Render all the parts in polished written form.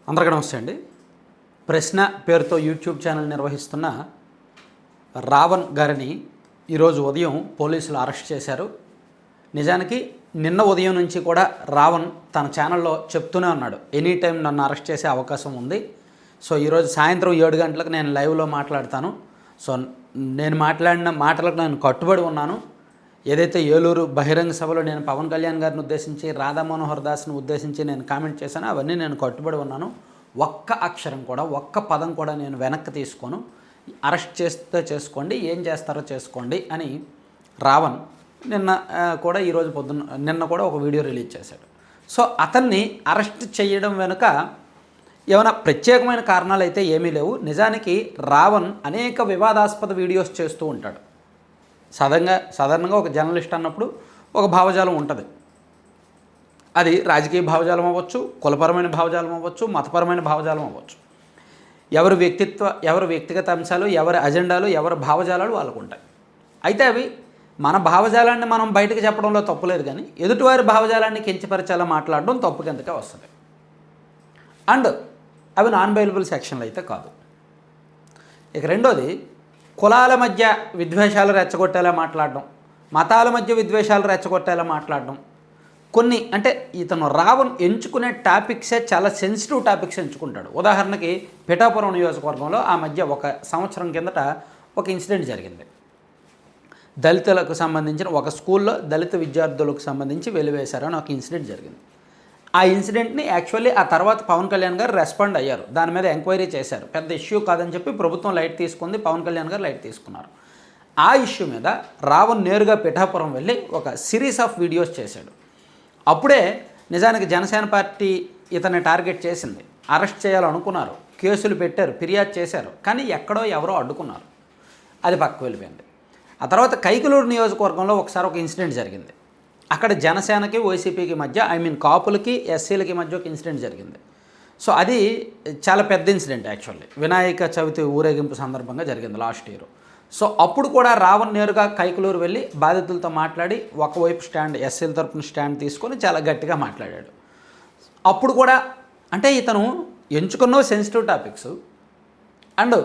అందరికీ నమస్తే అండి. ప్రశ్న పేరుతో యూట్యూబ్ ఛానల్ నిర్వహిస్తున్న రావణ్ గారిని ఈరోజు ఉదయం పోలీసులు అరెస్ట్ చేశారు. నిజానికి నిన్న ఉదయం నుంచి కూడా రావణ్ తన ఛానల్లో చెప్తూనే ఉన్నాడు, ఎనీ టైం నన్ను అరెస్ట్ చేసే అవకాశం ఉంది. సో ఈరోజు సాయంత్రం 7 గంటలకు నేను లైవ్లో మాట్లాడతాను. సో నేను మాట్లాడిన మాటలకు నేను కట్టుబడి ఉన్నాను. ఏదైతే ఏలూరు బహిరంగ సభలో నేను పవన్ కళ్యాణ్ గారిని ఉద్దేశించి, రాధా మనోహర్ దాస్ని ఉద్దేశించి నేను కామెంట్ చేశాను, అవన్నీ నేను కట్టుబడి ఉన్నాను. ఒక్క అక్షరం కూడా, ఒక్క పదం కూడా నేను వెనక్కి తీసుకోను. అరెస్ట్ చేస్తే చేసుకోండి, ఏం చేస్తారో చేసుకోండి అని రావణ్ నిన్న కూడా ఒక వీడియో రిలీజ్ చేశాడు. సో అతన్ని అరెస్ట్ చేయడం వెనుక ఏమైనా ప్రత్యేకమైన కారణాలు అయితే ఏమీ లేవు. నిజానికి రావణ్ అనేక వివాదాస్పద వీడియోస్ చేస్తూ ఉంటాడు. సాధారణంగా ఒక జర్నలిస్ట్ అన్నప్పుడు ఒక భావజాలం ఉంటుంది. అది రాజకీయ భావజాలం అవ్వచ్చు, కులపరమైన భావజాలం అవ్వచ్చు, మతపరమైన భావజాలం అవ్వచ్చు. ఎవరి వ్యక్తిగత అంశాలు, ఎవరి అజెండాలు, ఎవరి భావజాలాలు వాళ్ళకు ఉంటాయి. అయితే అవి మన భావజాలాన్ని మనం బయటకు చెప్పడంలో తప్పులేదు, కానీ ఎదుటివారి భావజాలాన్ని కించపరిచేలా మాట్లాడడం తప్పు కిందకే వస్తుంది. అండ్ అవి నాన్ బెయిలబుల్ సెక్షన్లు అయితే కాదు. ఇక రెండోది, కులాల మధ్య విద్వేషాలు రెచ్చగొట్టేలా మాట్లాడడం, మతాల మధ్య విద్వేషాలు రెచ్చగొట్టేలా మాట్లాడడం. కొన్ని అంటే ఇతను రావణ్ ఎంచుకునే టాపిక్సే చాలా సెన్సిటివ్ టాపిక్స్ ఎంచుకుంటాడు. ఉదాహరణకి పిఠాపురం నియోజకవర్గంలో ఆ మధ్య ఒక సంవత్సరం కిందట ఒక ఇన్సిడెంట్ జరిగింది. దళితులకు సంబంధించిన ఒక స్కూల్లో దళిత విద్యార్థులకు సంబంధించి వెలివేశారని ఒక ఇన్సిడెంట్ జరిగింది. ఆ ఇన్సిడెంట్ని యాక్చువల్లీ ఆ తర్వాత పవన్ కళ్యాణ్ గారు రెస్పాండ్ అయ్యారు. దాని మీద ఎంక్వైరీ చేశారు. పెద్ద ఇష్యూ కాదని చెప్పి ప్రభుత్వం లైట్ తీసుకుంది, పవన్ కళ్యాణ్ గారు లైట్ తీసుకున్నారు. ఆ ఇష్యూ మీద రావణ్ నేరుగా పిఠాపురం వెళ్ళి ఒక సిరీస్ ఆఫ్ వీడియోస్ చేశాడు. అప్పుడే నిజానికి జనసేన పార్టీ ఇతన్ని టార్గెట్ చేసింది, అరెస్ట్ చేయాలనుకున్నారు, కేసులు పెట్టారు, ఫిర్యాదు చేశారు, కానీ ఎక్కడో ఎవరో అడ్డుకున్నారు. అది పక్కకు వెళ్ళిపోయింది. ఆ తర్వాత కైకలూరు నియోజకవర్గంలో ఒకసారి ఒక ఇన్సిడెంట్ జరిగింది. అక్కడ జనసేనకి వైసీపీకి మధ్య, కాపులకి ఎస్సీలకి మధ్య ఒక ఇన్సిడెంట్ జరిగింది. సో అది చాలా పెద్ద ఇన్సిడెంట్ యాక్చువల్లీ. వినాయక చవితి ఊరేగింపు సందర్భంగా జరిగింది లాస్ట్ ఇయర్. సో అప్పుడు కూడా రావణ్ నేరుగా కైకలూరు వెళ్ళి బాధితులతో మాట్లాడి ఒకవైపు స్టాండ్, ఎస్సీల తరపున స్టాండ్ తీసుకొని చాలా గట్టిగా మాట్లాడాడు. అప్పుడు కూడా అంటే ఇతను ఎంచుకున్న సెన్సిటివ్ టాపిక్స్ అండ్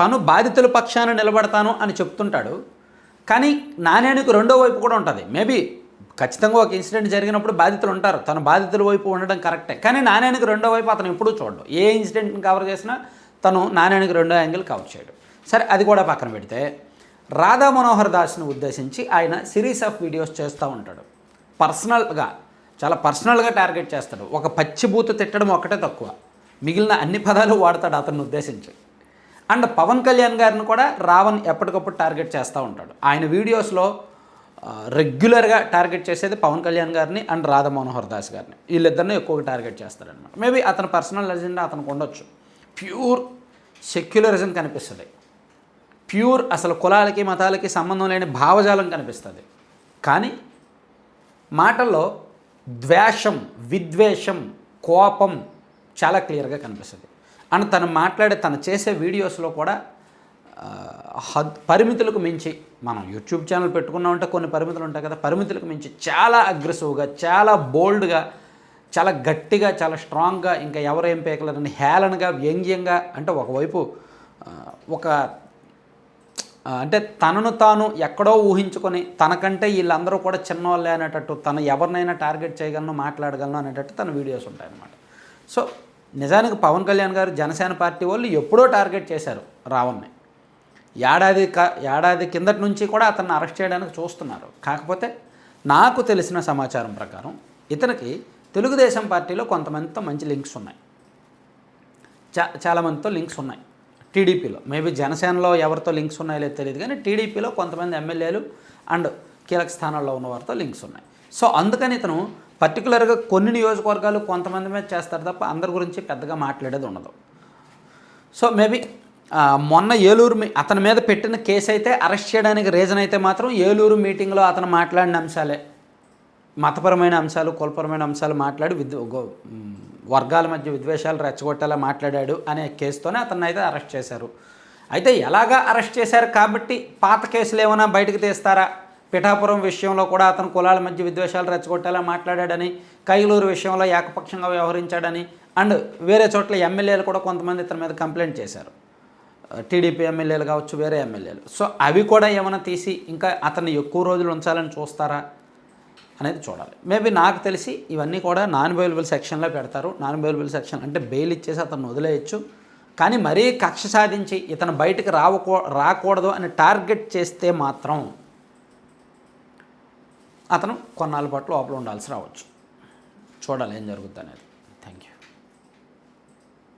తను బాధితుల పక్షాన నిలబడతాను అని చెప్తుంటాడు. కానీ నాణ్యానికి రెండో వైపు కూడా ఉంటుంది. మేబీ ఖచ్చితంగా ఒక ఇన్సిడెంట్ జరిగినప్పుడు బాధితులు ఉంటారు, తన బాధితుల వైపు ఉండడం కరెక్టే. కానీ నాణ్యానికి రెండో వైపు అతను ఎప్పుడూ చూడడు. ఏ ఇన్సిడెంట్ని కవర్ చేసినా తను నాణ్యానికి రెండో యాంగిల్ కవర్ చేయడు. సరే, అది కూడా పక్కన పెడితే రాధా మనోహర్ దాస్ని ఉద్దేశించి ఆయన సిరీస్ ఆఫ్ వీడియోస్ చేస్తూ ఉంటాడు. చాలా పర్సనల్గా టార్గెట్ చేస్తాడు. ఒక పచ్చిబూతు తిట్టడం ఒక్కటే తక్కువ, మిగిలిన అన్ని పదాలు వాడతాడు అతన్ని ఉద్దేశించి. అండ్ పవన్ కళ్యాణ్ గారిని కూడా రావణ్ ఎప్పటికప్పుడు టార్గెట్ చేస్తూ ఉంటాడు. ఆయన వీడియోస్లో రెగ్యులర్గా టార్గెట్ చేసేది పవన్ కళ్యాణ్ గారిని అండ్ రాధా మనోహర్ దాస్ గారిని. వీళ్ళిద్దరిని ఎక్కువగా టార్గెట్ చేస్తారనమాట. మేబీ అతని పర్సనల్ ఎజెండా అతనికి ఉండొచ్చు. ప్యూర్ సెక్యులరిజం కనిపిస్తుంది, ప్యూర్ అసలు కులాలకి మతాలకి సంబంధం లేని భావజాలం కనిపిస్తుంది. కానీ మాటల్లో ద్వేషం, విద్వేషం, కోపం చాలా క్లియర్గా కనిపిస్తుంది. అండ్ తను చేసే వీడియోస్లో కూడా పరిమితులకు మించి, మనం యూట్యూబ్ ఛానల్ పెట్టుకున్నామంటే కొన్ని పరిమితులు ఉంటాయి కదా, పరిమితులకు మించి చాలా అగ్రెసివ్గా, చాలా బోల్డ్గా, చాలా గట్టిగా, చాలా స్ట్రాంగ్గా, ఇంకా ఎవరేం పేకలేరని హేళనగా, వ్యంగ్యంగా, అంటే ఒకవైపు అంటే తనను తాను ఎక్కడో ఊహించుకొని తనకంటే వీళ్ళందరూ కూడా చిన్నవాళ్ళే అనేటట్టు, తను ఎవరినైనా టార్గెట్ చేయగలను, మాట్లాడగలను అనేటట్టు తన వీడియోస్ ఉంటాయన్నమాట. సో నిజానికి పవన్ కళ్యాణ్ గారు జనసేన పార్టీ వాళ్ళు ఎప్పుడో టార్గెట్ చేశారు రావణ్ని. ఏడాది కిందటి నుంచి కూడా అతన్ని అరెస్ట్ చేయడానికి చూస్తున్నారు. కాకపోతే నాకు తెలిసిన సమాచారం ప్రకారం ఇతనికి తెలుగుదేశం పార్టీలో కొంతమందితో మంచి లింక్స్ ఉన్నాయి, చాలామందితో లింక్స్ ఉన్నాయి. టీడీపీలో, మేబీ జనసేనలో ఎవరితో లింక్స్ ఉన్నాయో లేదో తెలియదు, కానీ టీడీపీలో కొంతమంది ఎమ్మెల్యేలు అండ్ కీలక స్థానాల్లో ఉన్న వారితో లింక్స్ ఉన్నాయి. సో అందుకని ఇతను పర్టికులర్గా కొన్ని నియోజకవర్గాలు కొంతమంది మీద చేస్తారు తప్ప అందరి గురించి పెద్దగా మాట్లాడేది ఉండదు. సో మేబీ మొన్న ఏలూరు అతని మీద పెట్టిన కేసు అయితే అరెస్ట్ చేయడానికి రీజన్ అయితే మాత్రం ఏలూరు మీటింగ్లో అతను మాట్లాడిన అంశాలే, మతపరమైన అంశాలు, కులపరమైన అంశాలు మాట్లాడి వర్గాల మధ్య విద్వేషాలు రెచ్చగొట్టేలా మాట్లాడాడు అనే కేసుతోనే అతన్ని అయితే అరెస్ట్ చేశారు. అయితే ఎలాగా అరెస్ట్ చేశారు కాబట్టి పాత కేసులు ఏమైనా బయటకు తీస్తారా, పిఠాపురం విషయంలో కూడా అతను కులాల మధ్య విద్వేషాలు రెచ్చగొట్టేలా మాట్లాడాడని, కైలూరు విషయంలో ఏకపక్షంగా వ్యవహరించాడని అండ్ వేరే చోట్ల ఎమ్మెల్యేలు కూడా కొంతమంది ఇతని మీద కంప్లైంట్ చేశారు, టీడీపీ ఎమ్మెల్యేలు కావచ్చు, వేరే ఎమ్మెల్యేలు. సో అవి కూడా ఏమైనా తీసి ఇంకా అతన్ని ఎక్కువ రోజులు ఉంచాలని చూస్తారా అనేది చూడాలి. మేబీ నాకు తెలిసి ఇవన్నీ కూడా నాన్ బెయిలబుల్ సెక్షన్లో పెడతారు. నాన్ బెయిలబుల్ సెక్షన్ అంటే బెయిల్ ఇచ్చేసి అతను వదిలేయచ్చు, కానీ మరీ కక్ష సాధించి ఇతను బయటకు రాకూడదు అని టార్గెట్ చేస్తే మాత్రం అతను కొన్నాళ్ళ పాటు లోపల ఉండాల్సి రావచ్చు. చూడాలి ఏం జరుగుతుంది అనేది.